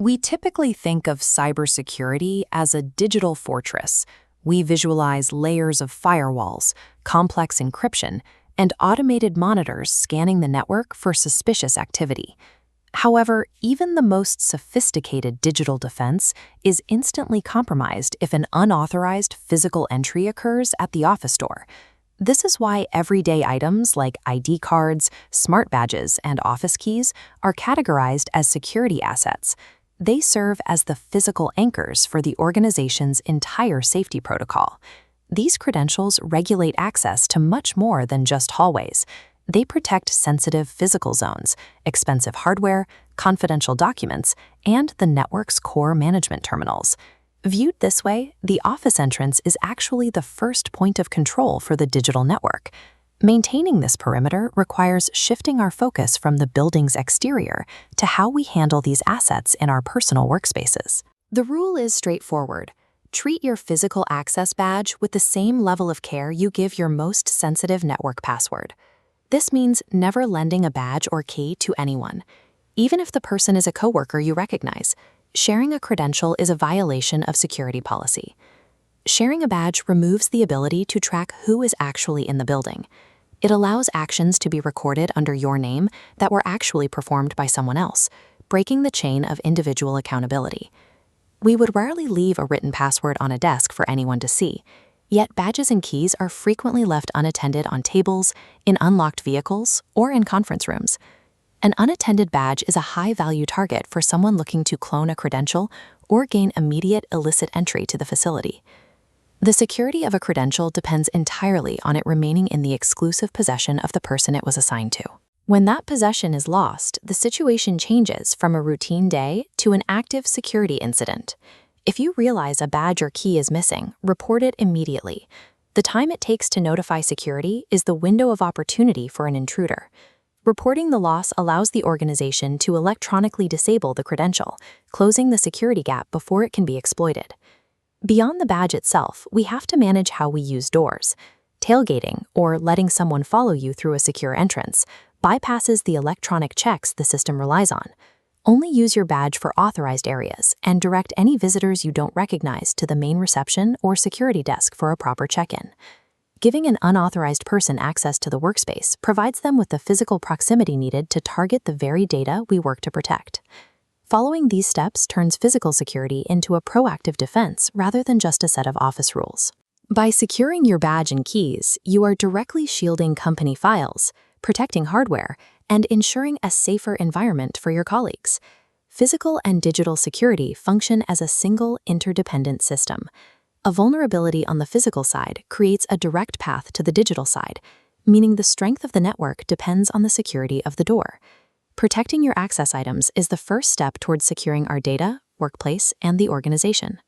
We typically think of cybersecurity as a digital fortress. We visualize layers of firewalls, complex encryption, and automated monitors scanning the network for suspicious activity. However, even the most sophisticated digital defense is instantly compromised if an unauthorized physical entry occurs at the office door. This is why everyday items like ID cards, smart badges, and office keys are categorized as security assets. They serve as the physical anchors for the organization's entire safety protocol. These credentials regulate access to much more than just hallways. They protect sensitive physical zones, expensive hardware, confidential documents, and the network's core management terminals. Viewed this way, the office entrance is actually the first point of control for the digital network. Maintaining this perimeter requires shifting our focus from the building's exterior to how we handle these assets in our personal workspaces. The rule is straightforward. Treat your physical access badge with the same level of care you give your most sensitive network password. This means never lending a badge or key to anyone. Even if the person is a coworker you recognize, sharing a credential is a violation of security policy. Sharing a badge removes the ability to track who is actually in the building. It allows actions to be recorded under your name that were actually performed by someone else, breaking the chain of individual accountability. We would rarely leave a written password on a desk for anyone to see, yet badges and keys are frequently left unattended on tables, in unlocked vehicles, or in conference rooms. An unattended badge is a high-value target for someone looking to clone a credential or gain immediate illicit entry to the facility. The security of a credential depends entirely on it remaining in the exclusive possession of the person it was assigned to. When that possession is lost, the situation changes from a routine day to an active security incident. If you realize a badge or key is missing, report it immediately. The time it takes to notify security is the window of opportunity for an intruder. Reporting the loss allows the organization to electronically disable the credential, closing the security gap before it can be exploited. Beyond the badge itself, we have to manage how we use doors. Tailgating, or letting someone follow you through a secure entrance, bypasses the electronic checks the system relies on. Only use your badge for authorized areas and direct any visitors you don't recognize to the main reception or security desk for a proper check-in. Giving an unauthorized person access to the workspace provides them with the physical proximity needed to target the very data we work to protect. Following these steps turns physical security into a proactive defense rather than just a set of office rules. By securing your badge and keys, you are directly shielding company files, protecting hardware, and ensuring a safer environment for your colleagues. Physical and digital security function as a single, interdependent system. A vulnerability on the physical side creates a direct path to the digital side, meaning the strength of the network depends on the security of the door. Protecting your access items is the first step towards securing our data, workplace, and the organization.